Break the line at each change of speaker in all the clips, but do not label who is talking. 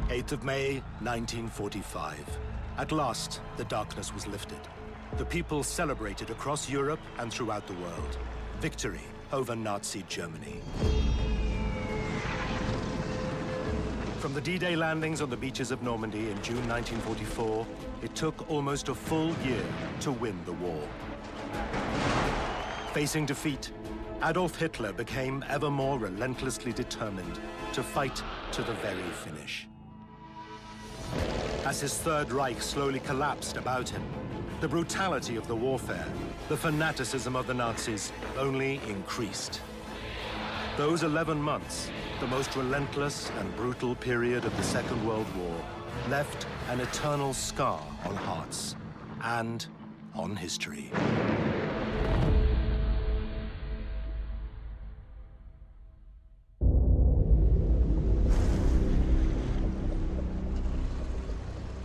8th of May, 1945. At last, the darkness was lifted. The people celebrated across Europe and throughout the world. Victory over Nazi Germany. From the D-Day landings on the beaches of Normandy in June 1944, it took almost a full year to win the war. Facing defeat, Adolf Hitler became ever more relentlessly determined to fight to the very finish. As his Third Reich slowly collapsed about him, the brutality of the warfare, the fanaticism of the Nazis only increased. Those 11 months, the most relentless and brutal period of the Second World War, left an eternal scar on hearts and on history.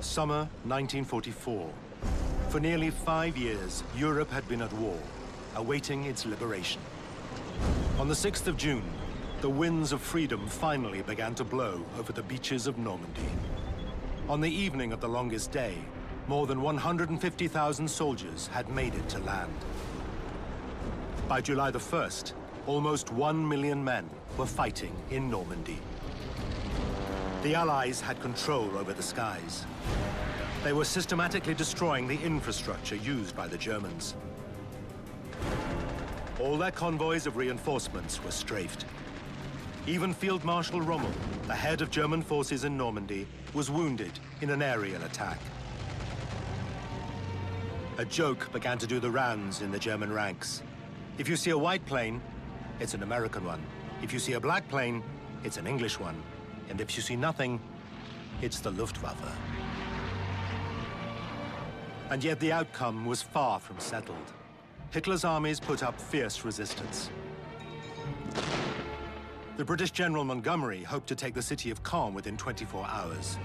Summer 1944. For nearly 5 years, Europe had been at war, awaiting its liberation. On the 6th of June, the winds of freedom finally began to blow over the beaches of Normandy. On the evening of the longest day, more than 150,000 soldiers had made it to land. By July the 1st, almost 1 million men were fighting in Normandy. The Allies had control over the skies. They were systematically destroying the infrastructure used by the Germans. All their convoys of reinforcements were strafed. Even Field Marshal Rommel, the head of German forces in Normandy, was wounded in an aerial attack. A joke began to do the rounds in the German ranks. If you see a white plane, it's an American one. If you see a black plane, it's an English one. And if you see nothing, it's the Luftwaffe. And yet the outcome was far from settled. Hitler's armies put up fierce resistance. The British General Montgomery hoped to take the city of Caen within 24 hours.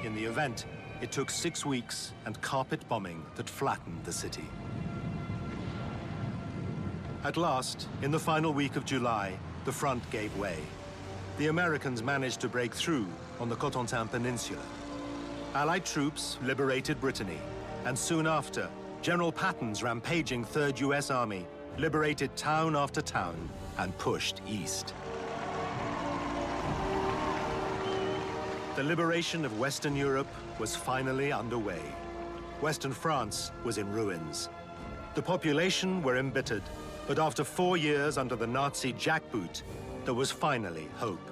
In the event, it took 6 weeks and carpet bombing that flattened the city. At last, in the final week of July, the front gave way. The Americans managed to break through on the Cotentin Peninsula. Allied troops liberated Brittany, and soon after, General Patton's rampaging 3rd U.S. Army liberated town after town and pushed east. The liberation of Western Europe was finally underway. Western France was in ruins. The population were embittered, but after 4 years under the Nazi jackboot, there was finally hope.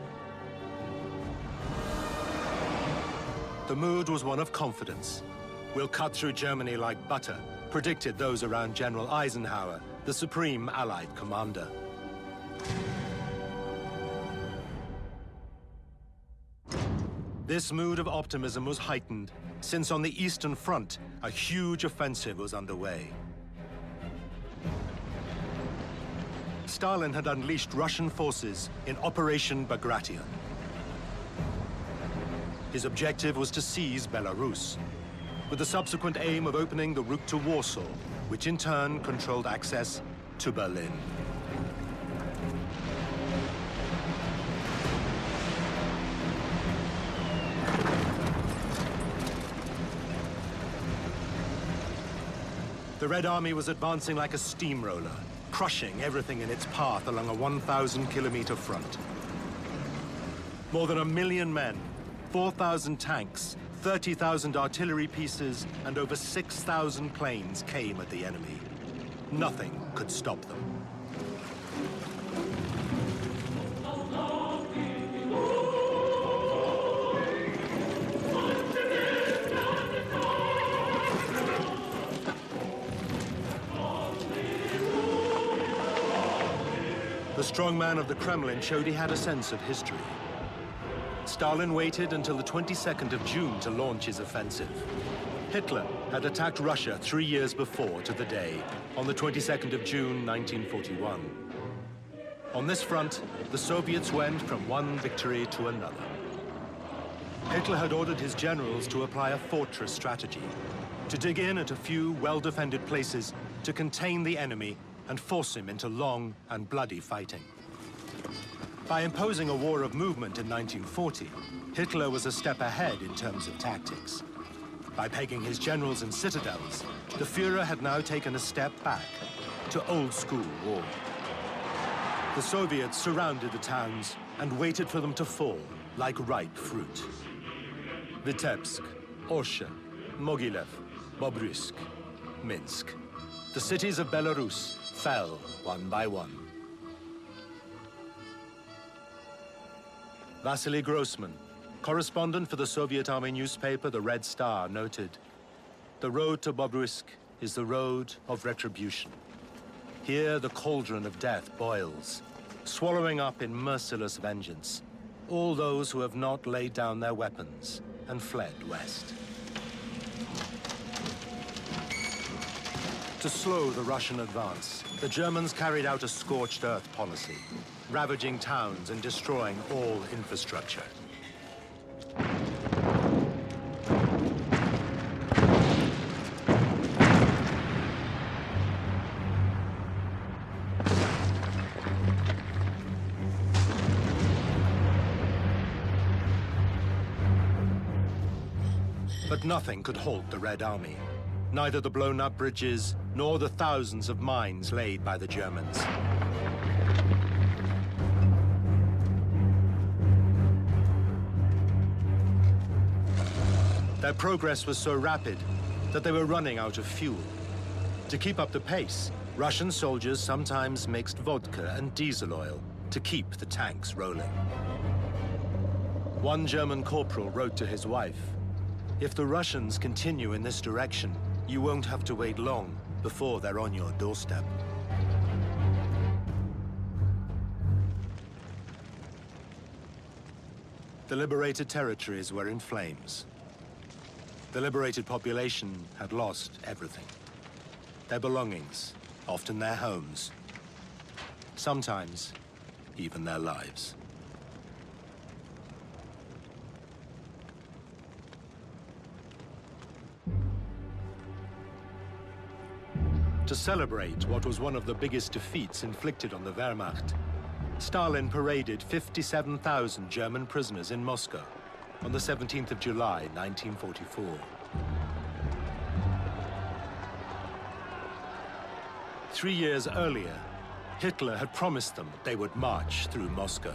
The mood was one of confidence. We'll cut through Germany like butter, predicted those around General Eisenhower, the supreme Allied commander. This mood of optimism was heightened since on the Eastern Front, a huge offensive was underway. Stalin had unleashed Russian forces in Operation Bagration. His objective was to seize Belarus, with the subsequent aim of opening the route to Warsaw, which in turn controlled access to Berlin. The Red Army was advancing like a steamroller, crushing everything in its path along a 1,000-kilometer front. More than 1 million men, 4,000 tanks, 30,000 artillery pieces, and over 6,000 planes came at the enemy. Nothing could stop them. The strongman of the Kremlin showed he had a sense of history. Stalin waited until the 22nd of June to launch his offensive. Hitler had attacked Russia 3 years before to the day, on the 22nd of June, 1941. On this front, the Soviets went from one victory to another. Hitler had ordered his generals to apply a fortress strategy, to dig in at a few well-defended places to contain the enemy and force him into long and bloody fighting. By imposing a war of movement in 1940, Hitler was a step ahead in terms of tactics. By pegging his generals in citadels, the Führer had now taken a step back to old-school war. The Soviets surrounded the towns and waited for them to fall like ripe fruit. Vitebsk, Orsha, Mogilev, Bobruisk, Minsk. The cities of Belarus fell one by one. Vasily Grossman, correspondent for the Soviet Army newspaper The Red Star, noted, "The road to Bobruisk is the road of retribution. Here the cauldron of death boils, swallowing up in merciless vengeance all those who have not laid down their weapons and fled west." To slow the Russian advance, the Germans carried out a scorched earth policy, ravaging towns and destroying all infrastructure. But nothing could halt the Red Army. Neither the blown-up bridges nor the thousands of mines laid by the Germans. Their progress was so rapid that they were running out of fuel. To keep up the pace, Russian soldiers sometimes mixed vodka and diesel oil to keep the tanks rolling. One German corporal wrote to his wife, "If the Russians continue in this direction, you won't have to wait long before they're on your doorstep." The liberated territories were in flames. The liberated population had lost everything. Their belongings, often their homes. Sometimes, even their lives. To celebrate what was one of the biggest defeats inflicted on the Wehrmacht, Stalin paraded 57,000 German prisoners in Moscow on the 17th of July, 1944. 3 years earlier, Hitler had promised them they would march through Moscow.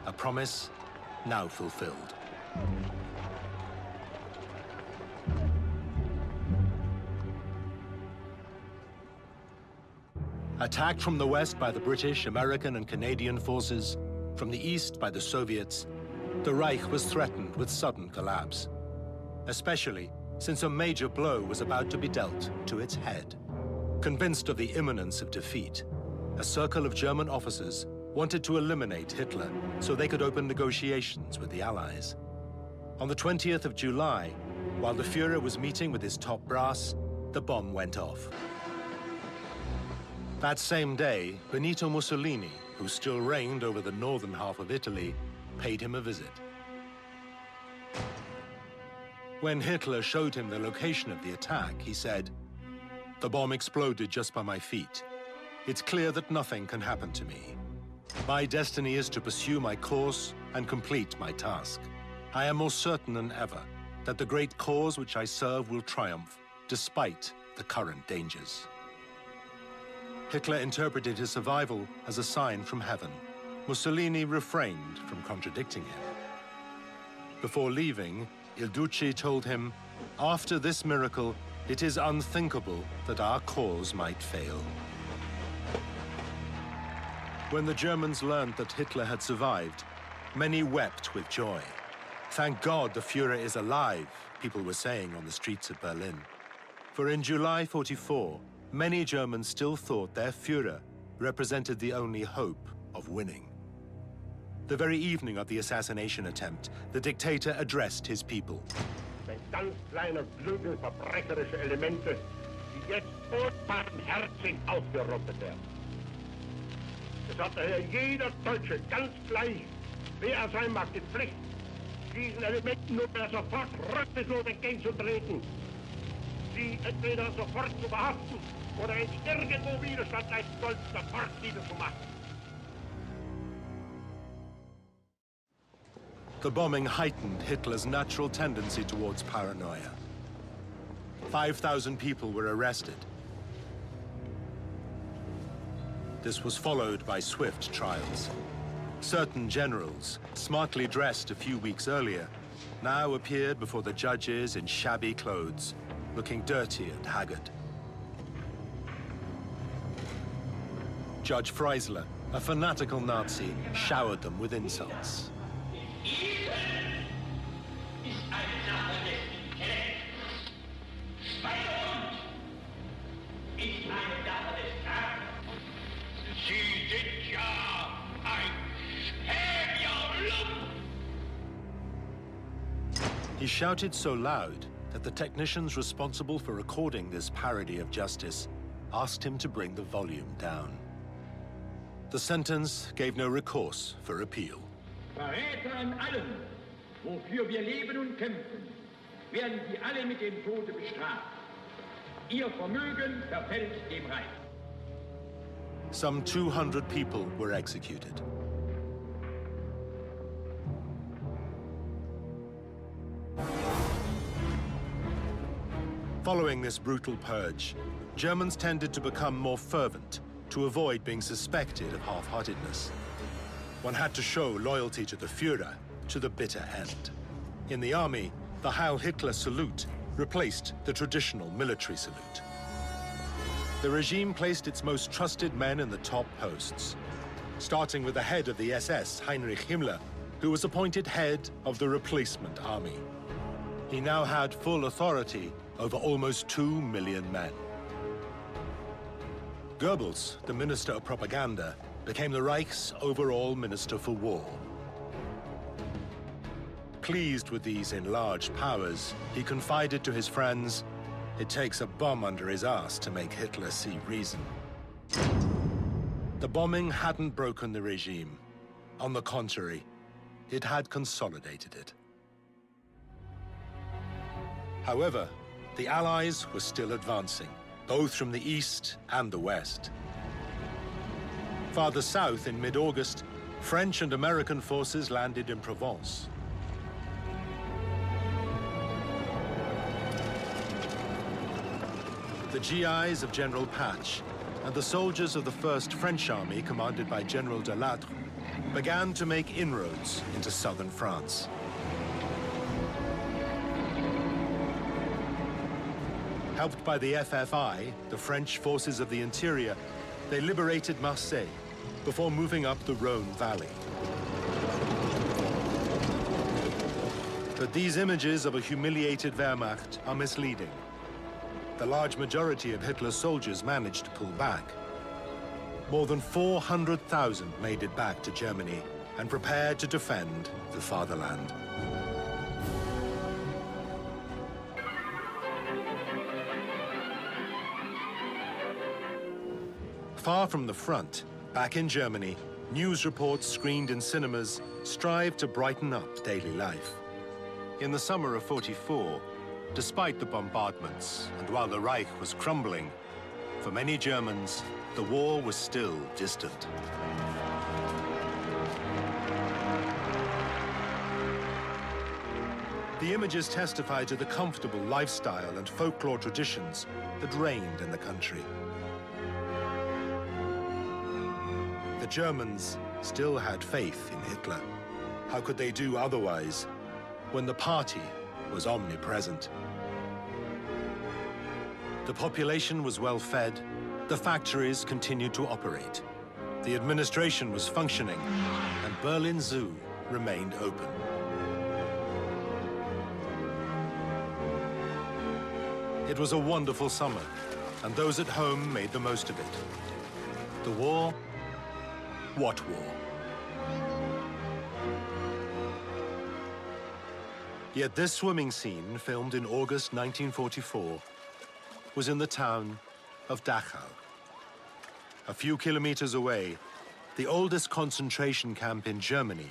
A promise now fulfilled. Attacked from the west by the British, American, and Canadian forces, from the east by the Soviets, the Reich was threatened with sudden collapse, especially since a major blow was about to be dealt to its head. Convinced of the imminence of defeat, a circle of German officers wanted to eliminate Hitler so they could open negotiations with the Allies. On the 20th of July, while the Führer was meeting with his top brass, the bomb went off. That same day, Benito Mussolini, who still reigned over the northern half of Italy, paid him a visit. When Hitler showed him the location of the attack, he said, "The bomb exploded just by my feet. It's clear that nothing can happen to me. My destiny is to pursue my course and complete my task. I am more certain than ever that the great cause which I serve will triumph, despite the current dangers." Hitler interpreted his survival as a sign from heaven. Mussolini refrained from contradicting him. Before leaving, Il Duce told him, "After this miracle, it is unthinkable that our cause might fail." When the Germans learned that Hitler had survived, many wept with joy. "Thank God the Führer is alive," people were saying on the streets of Berlin. For in July '44, many Germans still thought their Führer represented the only hope of winning. The very evening of the assassination attempt, the dictator addressed his people.
Ein ganz kleiner Flügel verbrecherische Elemente, die jetzt unbarmherzig ausgerottet werden. Es hat daher jeder Deutsche ganz gleich, wer er sein mag, die Pflicht, diesen Elementen nur mehr sofort rücksichtlos entgegenzutreten, sie entweder sofort zu verhaften oder wenn irgendwo Widerstand leisten soll, sofort niederzumachen.
The bombing heightened Hitler's natural tendency towards paranoia. 5,000 people were arrested. This was followed by swift trials. Certain generals, smartly dressed a few weeks earlier, now appeared before the judges in shabby clothes, looking dirty and haggard. Judge Freisler, a fanatical Nazi, showered them with insults. He shouted so loud that the technicians responsible for recording this parody of justice asked him to bring the volume down. The sentence gave no recourse for appeal.
Verräter an allem, wofür wir leben und kämpfen, werden Sie alle mit dem Tode bestraft. Ihr Vermögen verfällt dem Reich.
Some 200 people were executed. Following this brutal purge, Germans tended to become more fervent to avoid being suspected of half-heartedness. One had to show loyalty to the Führer to the bitter end. In the army, the Heil Hitler salute replaced the traditional military salute. The regime placed its most trusted men in the top posts, starting with the head of the SS, Heinrich Himmler, who was appointed head of the replacement army. He now had full authority over almost 2 million men. Goebbels, the Minister of Propaganda, became the Reich's overall Minister for War. Pleased with these enlarged powers, he confided to his friends, "It takes a bomb under his ass to make Hitler see reason." The bombing hadn't broken the regime. On the contrary, it had consolidated it. However, the Allies were still advancing, both from the east and the west. Farther south, in mid-August, French and American forces landed in Provence. The GIs of General Patch and the soldiers of the 1st French Army, commanded by General Delattre, began to make inroads into southern France. Helped by the FFI, the French forces of the interior, they liberated Marseille before moving up the Rhône Valley. But these images of a humiliated Wehrmacht are misleading. The large majority of Hitler's soldiers managed to pull back. More than 400,000 made it back to Germany and prepared to defend the fatherland. Far from the front, back in Germany, news reports screened in cinemas strive to brighten up daily life. In the summer of '44, despite the bombardments, and while the Reich was crumbling, for many Germans, the war was still distant. The images testify to the comfortable lifestyle and folklore traditions that reigned in the country. The Germans still had faith in Hitler. How could they do otherwise when the party was omnipresent? The population was well fed, the factories continued to operate, the administration was functioning, and Berlin Zoo remained open. It was a wonderful summer, and those at home made the most of it. The war? What war? Yet this swimming scene, filmed in August 1944, was in the town of Dachau. A few kilometers away, the oldest concentration camp in Germany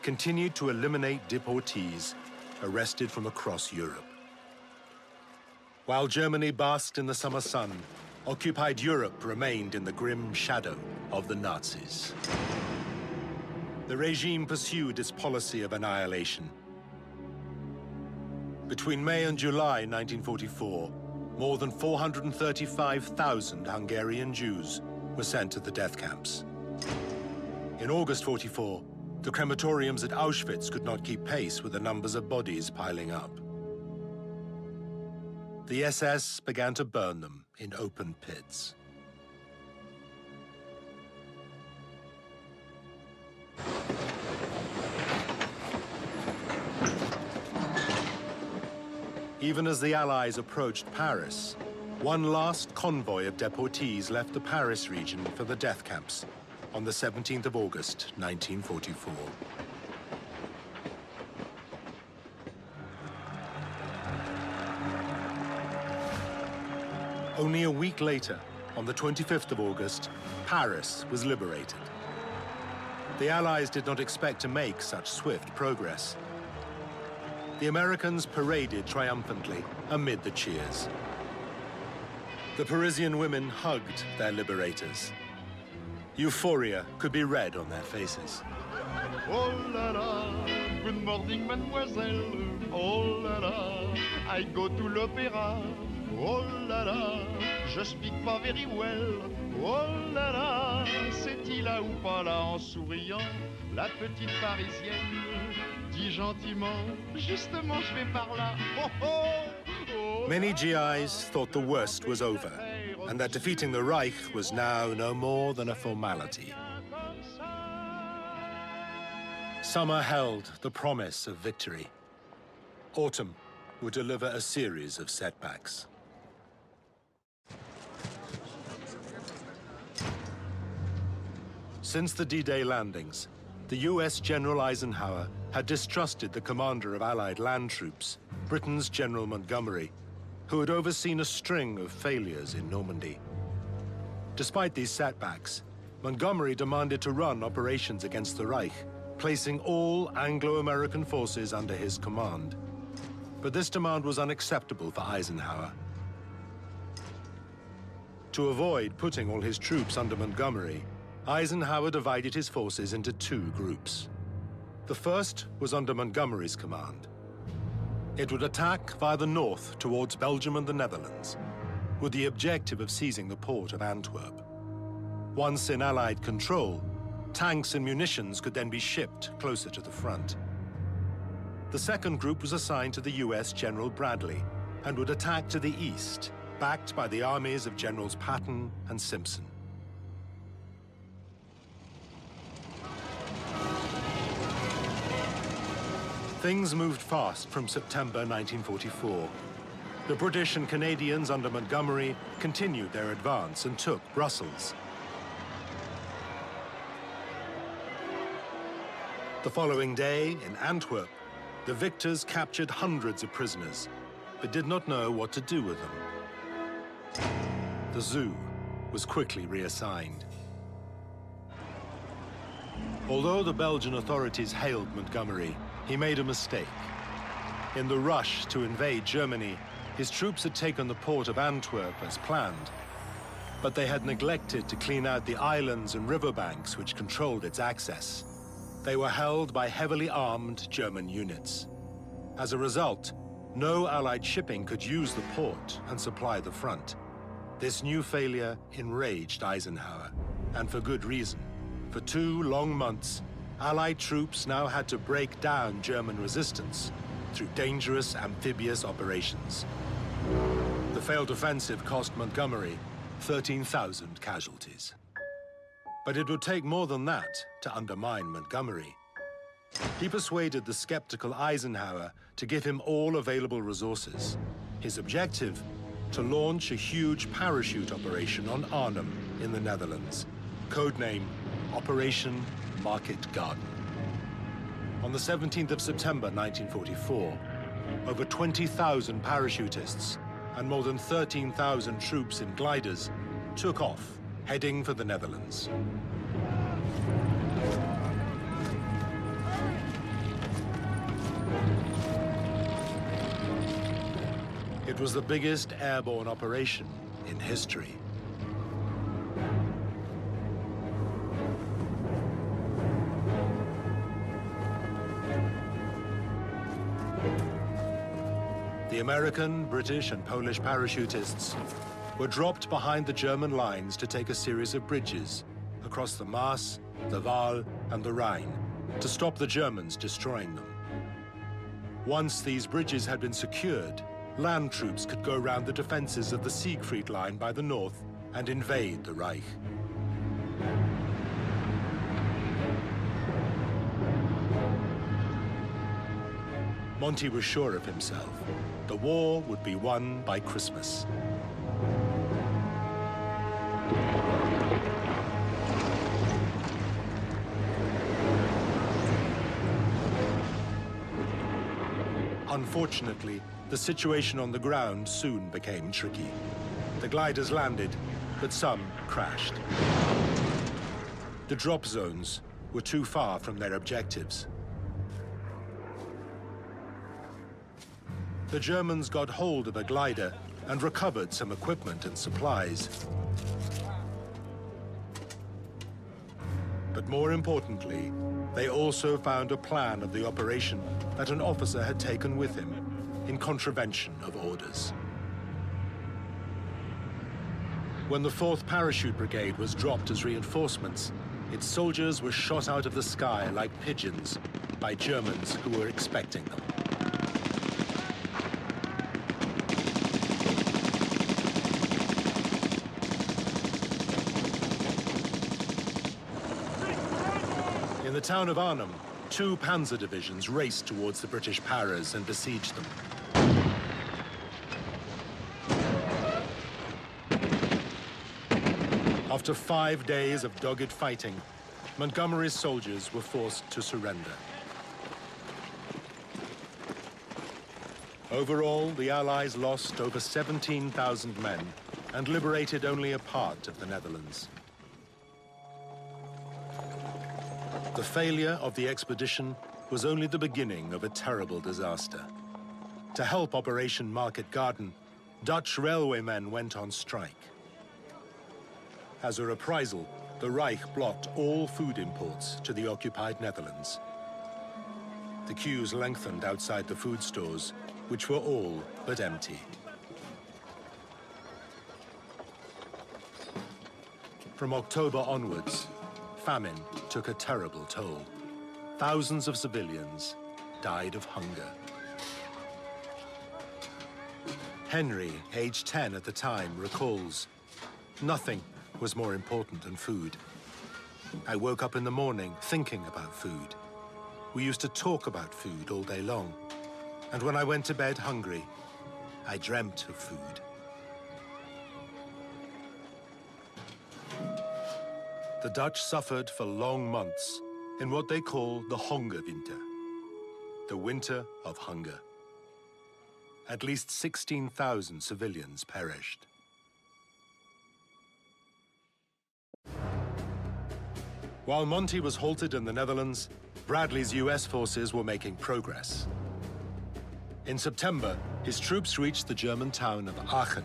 continued to eliminate deportees arrested from across Europe. While Germany basked in the summer sun, occupied Europe remained in the grim shadow of the Nazis. the regime pursued its policy of annihilation. Between May and July 1944, more than 435,000 Hungarian Jews were sent to the death camps. In August 44, the crematoriums at Auschwitz could not keep pace with the numbers of bodies piling up. The SS began to burn them in open pits. Even as the Allies approached Paris, one last convoy of deportees left the Paris region for the death camps on the 17th of August, 1944. Only a week later, on the 25th of August, Paris was liberated. The Allies did not expect to make such swift progress. The Americans paraded triumphantly amid the cheers. The Parisian women hugged their liberators. Euphoria could be read on their faces.
Oh la la, good morning, mademoiselle. Oh la la, I go to l'opéra. Oh la la, je speak pas very well. Oh là là, c'est-il là ou pas là en souriant? La petite Parisienne dit gentiment, justement je vais par là. Oh, oh, oh.
Many GIs thought the worst was over, and that defeating the Reich was now no more than a formality. Summer held the promise of victory. Autumn would deliver a series of setbacks. Since the D-Day landings, the US General Eisenhower had distrusted the commander of Allied land troops, Britain's General Montgomery, who had overseen a string of failures in Normandy. Despite these setbacks, Montgomery demanded to run operations against the Reich, placing all Anglo-American forces under his command. But this demand was unacceptable for Eisenhower. To avoid putting all his troops under Montgomery, Eisenhower divided his forces into two groups. The first was under Montgomery's command. It would attack via the north towards Belgium and the Netherlands, with the objective of seizing the port of Antwerp. Once in Allied control, tanks and munitions could then be shipped closer to the front. The second group was assigned to the US General Bradley and would attack to the east, backed by the armies of Generals Patton and Simpson. Things moved fast from September 1944. The British and Canadians under Montgomery continued their advance and took Brussels. The following day, in Antwerp, the victors captured hundreds of prisoners, but did not know what to do with them. The zoo was quickly reassigned. Although the Belgian authorities hailed Montgomery, he made a mistake. In the rush to invade Germany, his troops had taken the port of Antwerp as planned, but they had neglected to clean out the islands and riverbanks which controlled its access. They were held by heavily armed German units. As a result, no Allied shipping could use the port and supply the front. This new failure enraged Eisenhower, and for good reason. For 2 long months, Allied troops now had to break down German resistance through dangerous amphibious operations. The failed offensive cost Montgomery 13,000 casualties. But it would take more than that to undermine Montgomery. He persuaded the skeptical Eisenhower to give him all available resources. His objective, to launch a huge parachute operation on Arnhem in the Netherlands, codename Operation Market Garden. On the 17th of September 1944, over 20,000 parachutists and more than 13,000 troops in gliders took off, heading for the Netherlands. It was the biggest airborne operation in history. The American, British, and Polish parachutists were dropped behind the German lines to take a series of bridges across the Maas, the Waal, and the Rhine to stop the Germans destroying them. Once these bridges had been secured, land troops could go round the defenses of the Siegfried Line by the north and invade the Reich. Monty was sure of himself. The war would be won by Christmas. Unfortunately, the situation on the ground soon became tricky. The gliders landed, but some crashed. The drop zones were too far from their objectives. The Germans got hold of a glider and recovered some equipment and supplies. But more importantly, they also found a plan of the operation that an officer had taken with him in contravention of orders. When the 4th Parachute Brigade was dropped as reinforcements, its soldiers were shot out of the sky like pigeons by Germans who were expecting them. In the town of Arnhem, 2 panzer divisions raced towards the British paras and besieged them. After 5 days of dogged fighting, Montgomery's soldiers were forced to surrender. Overall, the Allies lost over 17,000 men and liberated only a part of the Netherlands. The failure of the expedition was only the beginning of a terrible disaster. To help Operation Market Garden, Dutch railwaymen went on strike. As a reprisal, the Reich blocked all food imports to the occupied Netherlands. The queues lengthened outside the food stores, which were all but empty. From October onwards, famine took a terrible toll. Thousands of civilians died of hunger. Henry, aged 10 at the time, recalls, "Nothing was more important than food. I woke up in the morning thinking about food. We used to talk about food all day long. And when I went to bed hungry, I dreamt of food." The Dutch suffered for long months in what they call the Hongerwinter, the winter of hunger. At least 16,000 civilians perished. While Monty was halted in the Netherlands, Bradley's US forces were making progress. In September, his troops reached the German town of Aachen.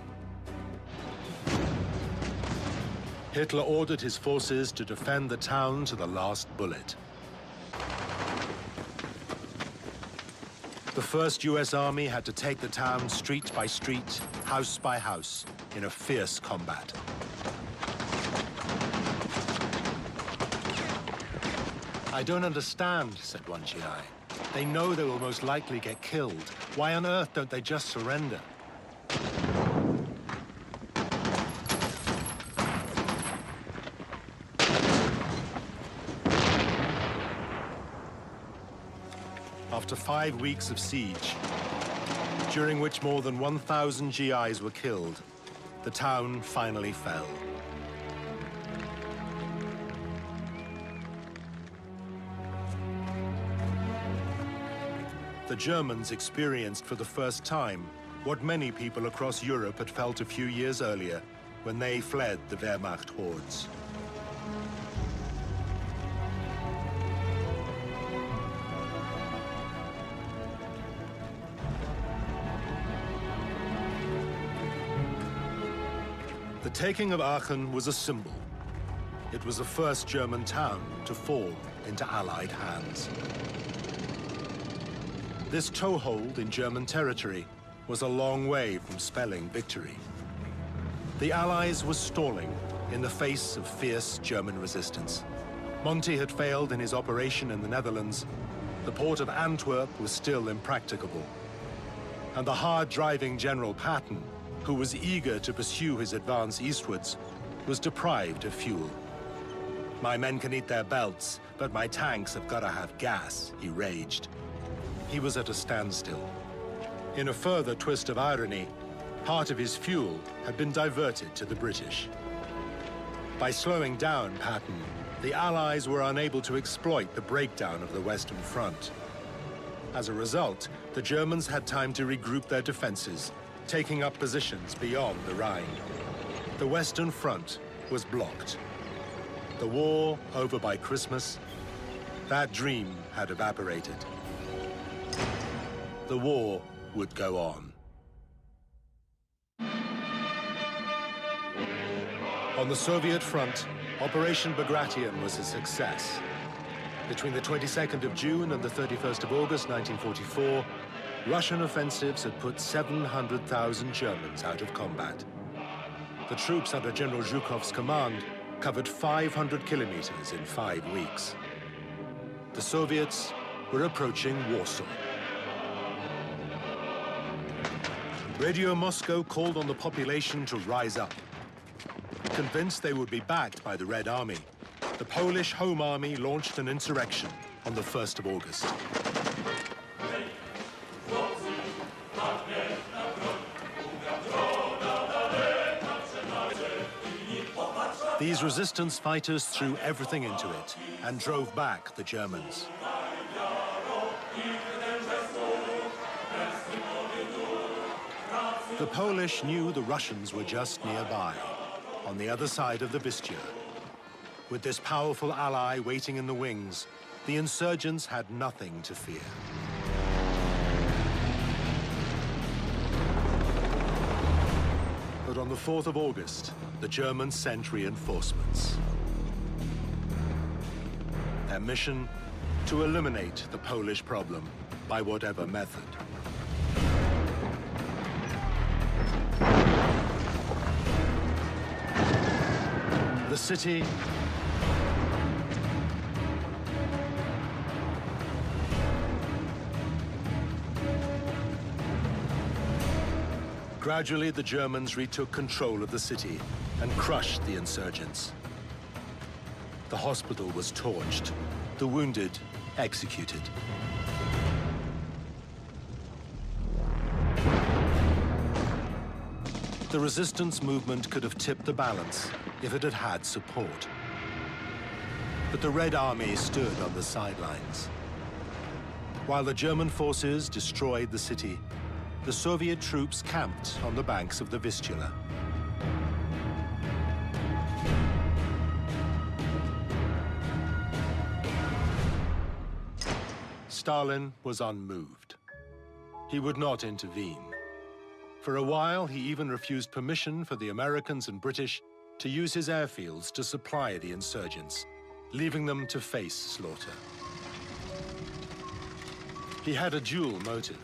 Hitler ordered his forces to defend the town to the last bullet. The 1st US Army had to take the town street by street, house by house, in a fierce combat. "I don't understand," said one GI. "They know they will most likely get killed. Why on earth don't they just surrender?" After 5 weeks of siege, during which more than 1,000 GIs were killed, the town finally fell. The Germans experienced for the first time what many people across Europe had felt a few years earlier when they fled the Wehrmacht hordes. The taking of Aachen was a symbol. It was the first German town to fall into Allied hands. This toehold in German territory was a long way from spelling victory. The Allies were stalling in the face of fierce German resistance. Monty had failed in his operation in the Netherlands. The port of Antwerp was still impracticable. And the hard-driving General Patton, who was eager to pursue his advance eastwards, was deprived of fuel. "My men can eat their belts, but my tanks have got to have gas," he raged. He was at a standstill. In a further twist of irony, part of his fuel had been diverted to the British. By slowing down Patton, the Allies were unable to exploit the breakdown of the Western Front. As a result, the Germans had time to regroup their defenses, taking up positions beyond the Rhine. The Western Front was blocked. The war over by Christmas, that dream had evaporated. The war would go on. On the Soviet front, Operation Bagration was a success. Between the 22nd of June and the 31st of August 1944, Russian offensives had put 700,000 Germans out of combat. The troops under General Zhukov's command covered 500 kilometers in 5 weeks. The Soviets were approaching Warsaw. Radio Moscow called on the population to rise up. Convinced they would be backed by the Red Army, the Polish Home Army launched an insurrection on the 1st of August. These resistance fighters threw everything into it and drove back the Germans. The Polish knew the Russians were just nearby, on the other side of the Vistula. With this powerful ally waiting in the wings, the insurgents had nothing to fear. But on the 4th of August, the Germans sent reinforcements. Their mission? To eliminate the Polish problem by whatever method. The city gradually, the Germans retook control of the city and crushed the insurgents. The hospital was torched, the wounded executed. The resistance movement could have tipped the balance if it had had support. But the Red Army stood on the sidelines. While the German forces destroyed the city, the Soviet troops camped on the banks of the Vistula. Stalin was unmoved. He would not intervene. For a while, he even refused permission for the Americans and British to use his airfields to supply the insurgents, leaving them to face slaughter. He had a dual motive.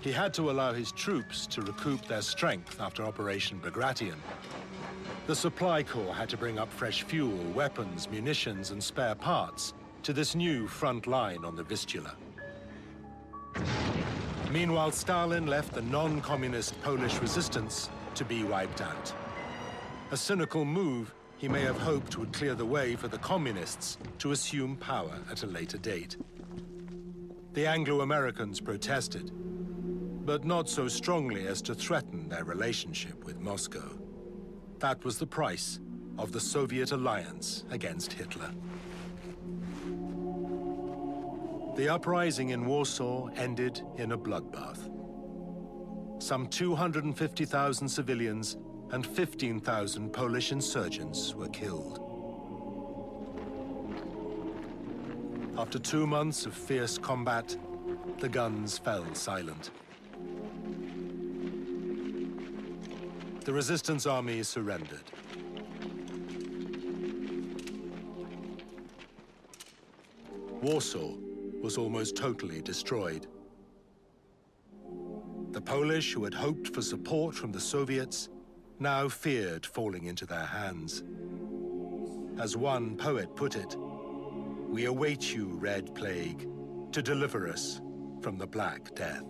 He had to allow his troops to recoup their strength after Operation Bagration. The Supply Corps had to bring up fresh fuel, weapons, munitions, and spare parts to this new front line on the Vistula. Meanwhile, Stalin left the non-communist Polish resistance to be wiped out. A cynical move he may have hoped would clear the way for the communists to assume power at a later date. The Anglo-Americans protested, but not so strongly as to threaten their relationship with Moscow. That was the price of the Soviet alliance against Hitler. The uprising in Warsaw ended in a bloodbath. Some 250,000 civilians and 15,000 Polish insurgents were killed. After 2 months of fierce combat, the guns fell silent. The resistance army surrendered. Warsaw was almost totally destroyed. The Polish, who had hoped for support from the Soviets, now feared falling into their hands. As one poet put it, "We await you, Red Plague, to deliver us from the Black Death."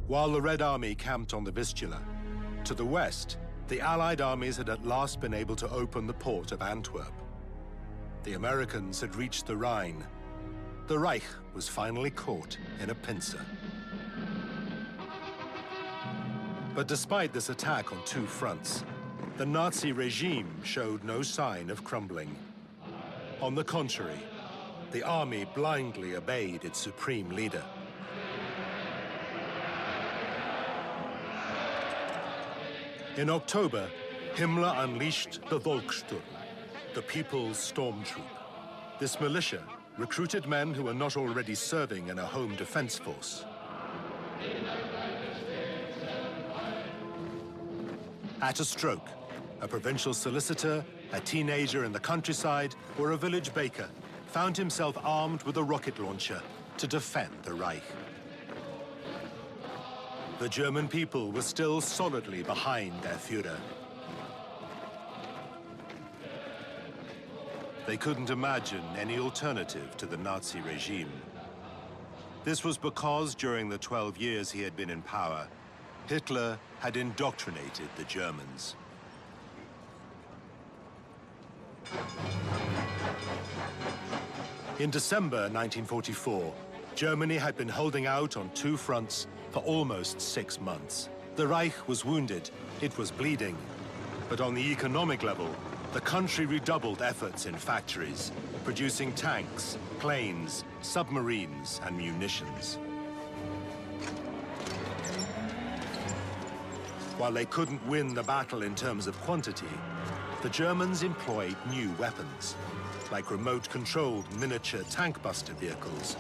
While the Red Army camped on the Vistula, to the west, the Allied armies had at last been able to open the port of Antwerp. The Americans had reached the Rhine. The Reich was finally caught in a pincer. But despite this attack on two fronts, the Nazi regime showed no sign of crumbling. On the contrary, the army blindly obeyed its supreme leader. In October, Himmler unleashed the Volkssturm, the People's Storm Troop. This militia recruited men who were not already serving in a home defense force. At a stroke, a provincial solicitor, a teenager in the countryside, or a village baker found himself armed with a rocket launcher to defend the Reich. The German people were still solidly behind their Führer. They couldn't imagine any alternative to the Nazi regime. This was because during the 12 years he had been in power, Hitler had indoctrinated the Germans. In December 1944, Germany had been holding out on two fronts for almost 6 months. The Reich was wounded, it was bleeding. But on the economic level, the country redoubled efforts in factories, producing tanks, planes, submarines, and munitions. While they couldn't win the battle in terms of quantity, the Germans employed new weapons, like remote-controlled miniature tank-buster vehicles.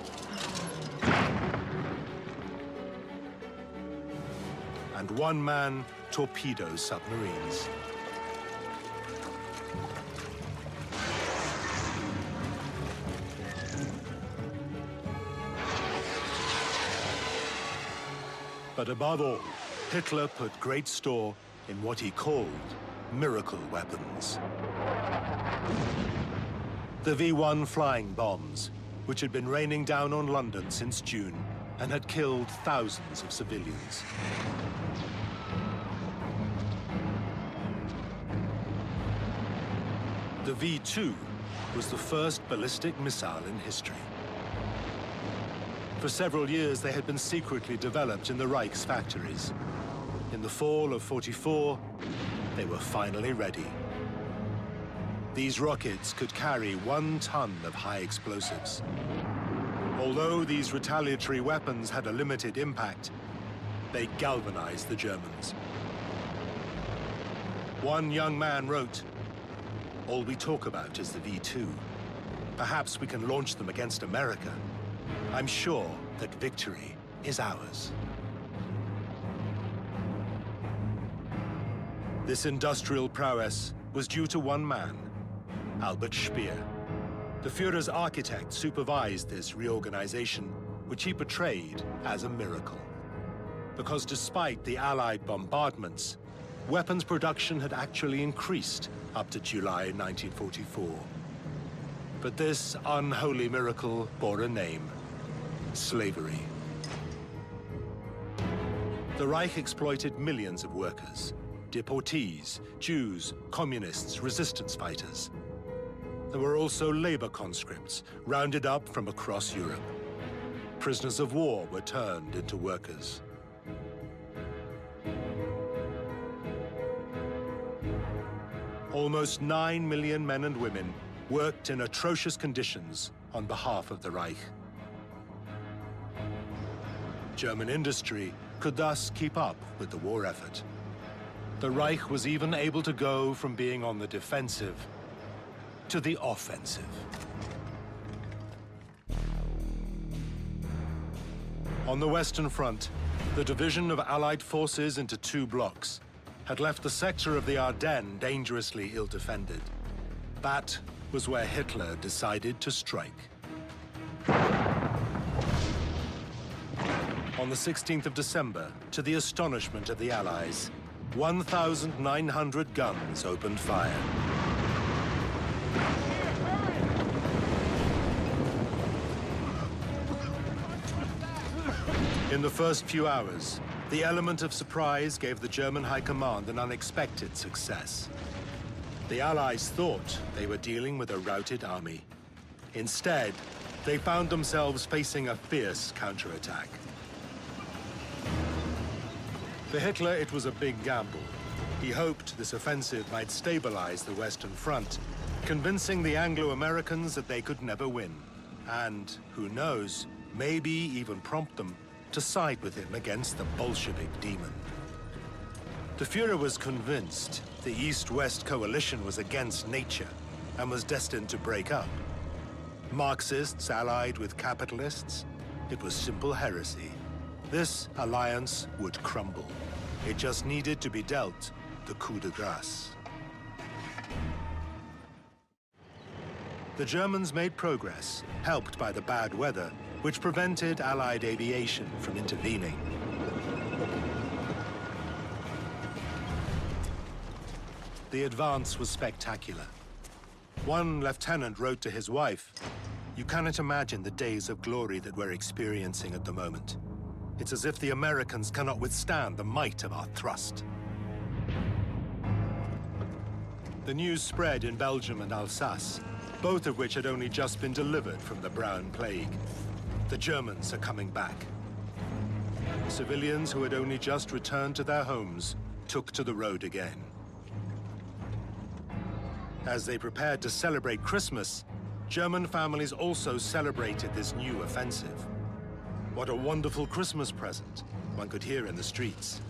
And one-man torpedo submarines. But above all, Hitler put great store in what he called miracle weapons. The V-1 flying bombs, which had been raining down on London since June and had killed thousands of civilians. The V-2 was the first ballistic missile in history. For several years, they had been secretly developed in the Reich's factories. In the fall of '44, they were finally ready. These rockets could carry 1 ton of high explosives. Although these retaliatory weapons had a limited impact, they galvanized the Germans. One young man wrote, "All we talk about is the V-2. Perhaps we can launch them against America. I'm sure that victory is ours." This industrial prowess was due to one man, Albert Speer. The Führer's architect supervised this reorganization, which he portrayed as a miracle. Because despite the Allied bombardments, weapons production had actually increased up to July 1944. But this unholy miracle bore a name: slavery. The Reich exploited millions of workers, deportees, Jews, communists, resistance fighters. There were also labor conscripts rounded up from across Europe. Prisoners of war were turned into workers. Almost 9 million men and women worked in atrocious conditions on behalf of the Reich. German industry could thus keep up with the war effort. The Reich was even able to go from being on the defensive to the offensive. On the Western Front, the division of Allied forces into 2 blocks had left the sector of the Ardennes dangerously ill-defended. That was where Hitler decided to strike. On the 16th of December, to the astonishment of the Allies, 1,900 guns opened fire. In the first few hours, the element of surprise gave the German High Command an unexpected success. The Allies thought they were dealing with a routed army. Instead, they found themselves facing a fierce counterattack. For Hitler, it was a big gamble. He hoped this offensive might stabilize the Western Front, convincing the Anglo-Americans that they could never win. And, who knows, maybe even prompt them to side with him against the Bolshevik demon. The Führer was convinced the East-West coalition was against nature and was destined to break up. Marxists allied with capitalists? It was simple heresy. This alliance would crumble. It just needed to be dealt the coup de grace. The Germans made progress, helped by the bad weather, which prevented Allied aviation from intervening. The advance was spectacular. One lieutenant wrote to his wife, "You cannot imagine the days of glory that we're experiencing at the moment. It's as if the Americans cannot withstand the might of our thrust." The news spread in Belgium and Alsace, both of which had only just been delivered from the Brown Plague. The Germans are coming back. Civilians who had only just returned to their homes took to the road again. As they prepared to celebrate Christmas, German families also celebrated this new offensive. What a wonderful Christmas present, one could hear in the streets.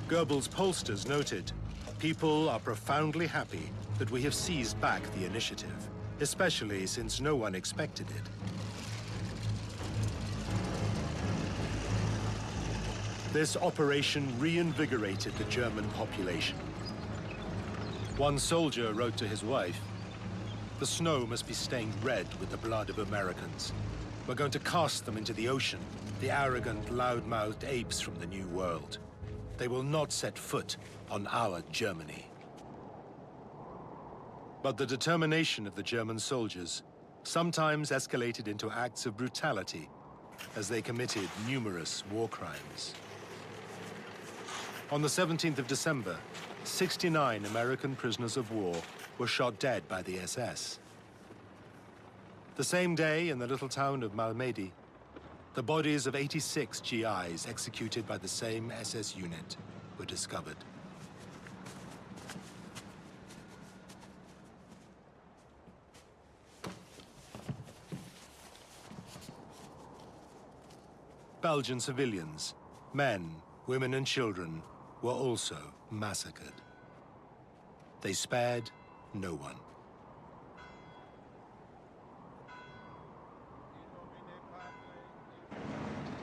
Goebbels' pollsters noted, "People are profoundly happy that we have seized back the initiative, especially since no one expected it." This operation reinvigorated the German population. One soldier wrote to his wife, "The snow must be stained red with the blood of Americans. We're going to cast them into the ocean, the arrogant, loud-mouthed apes from the New World. They will not set foot on our Germany." But the determination of the German soldiers sometimes escalated into acts of brutality as they committed numerous war crimes. On the 17th of December, 69 American prisoners of war were shot dead by the SS. The same day, in the little town of Malmedy, the bodies of 86 GIs executed by the same SS unit were discovered. Belgian civilians, men, women and children, were also massacred. They spared no one.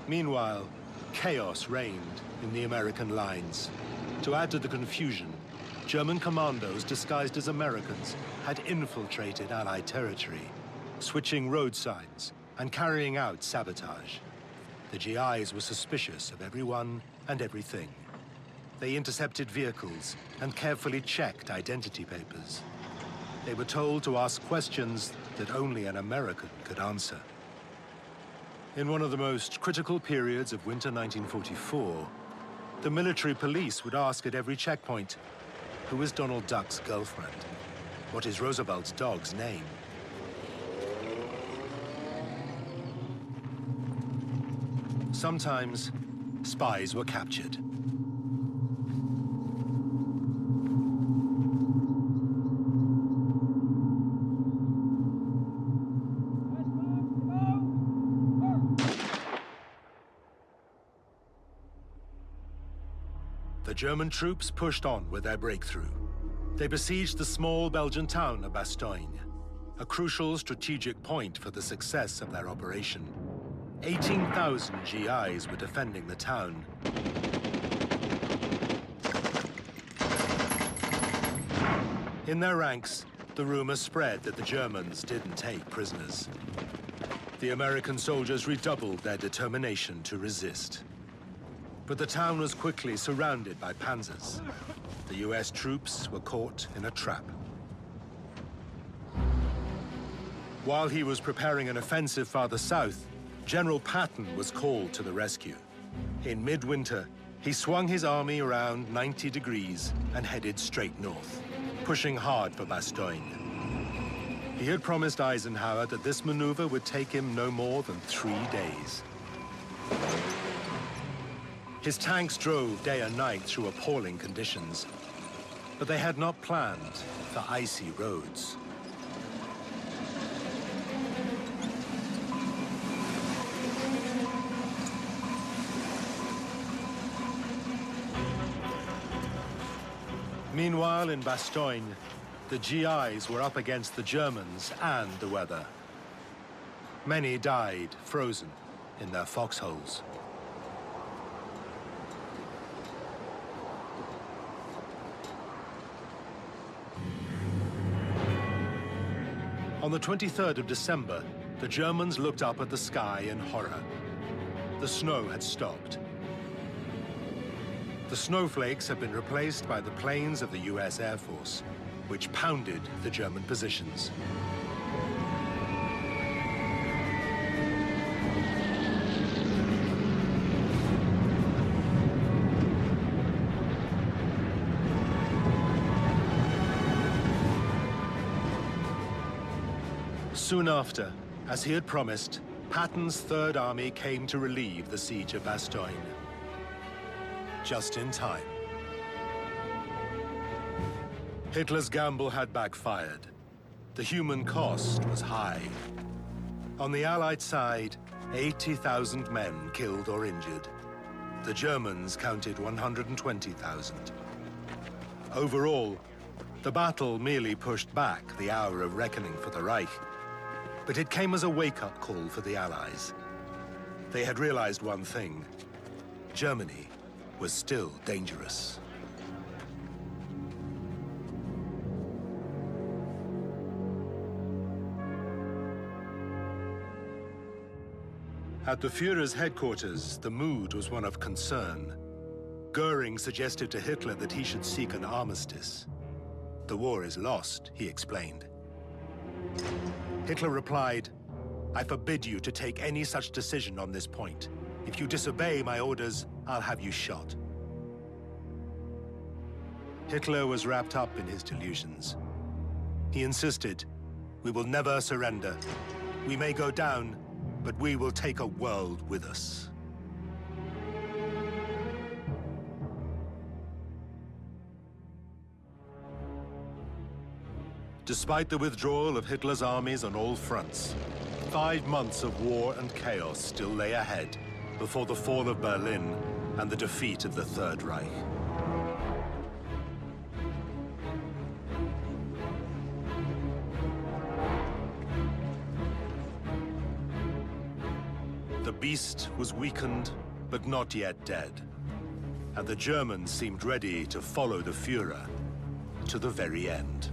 Meanwhile, chaos reigned in the American lines. To add to the confusion, German commandos disguised as Americans had infiltrated Allied territory, switching road signs and carrying out sabotage. The GIs were suspicious of everyone and everything. They intercepted vehicles and carefully checked identity papers. They were told to ask questions that only an American could answer. In one of the most critical periods of winter 1944, the military police would ask at every checkpoint, "Who is Donald Duck's girlfriend? What is Roosevelt's dog's name?" Sometimes, spies were captured. The German troops pushed on with their breakthrough. They besieged the small Belgian town of Bastogne, a crucial strategic point for the success of their operation. 18,000 GIs were defending the town. In their ranks, the rumor spread that the Germans didn't take prisoners. The American soldiers redoubled their determination to resist. But the town was quickly surrounded by panzers. The US troops were caught in a trap. While he was preparing an offensive farther south, General Patton was called to the rescue. In midwinter, he swung his army around 90 degrees and headed straight north, pushing hard for Bastogne. He had promised Eisenhower that this maneuver would take him no more than 3 days. His tanks drove day and night through appalling conditions, but they had not planned for icy roads. Meanwhile, in Bastogne, the GIs were up against the Germans and the weather. Many died frozen in their foxholes. On the 23rd of December, the Germans looked up at the sky in horror. The snow had stopped. The snowflakes had been replaced by the planes of the US Air Force, which pounded the German positions. Soon after, as he had promised, Patton's Third Army came to relieve the siege of Bastogne. Just in time. Hitler's gamble had backfired. The human cost was high. On the Allied side, 80,000 men killed or injured. The Germans counted 120,000. Overall, the battle merely pushed back the hour of reckoning for the Reich. But it came as a wake-up call for the Allies. They had realized one thing: Germany was still dangerous. At the Führer's headquarters, the mood was one of concern. Goering suggested to Hitler that he should seek an armistice. The war is lost, he explained. Hitler replied, "I forbid you to take any such decision on this point. If you disobey my orders, I'll have you shot." Hitler was wrapped up in his delusions. He insisted, "We will never surrender. We may go down, but we will take a world with us." Despite the withdrawal of Hitler's armies on all fronts, 5 months of war and chaos still lay ahead before the fall of Berlin and the defeat of the Third Reich. The beast was weakened, but not yet dead, and the Germans seemed ready to follow the Führer to the very end.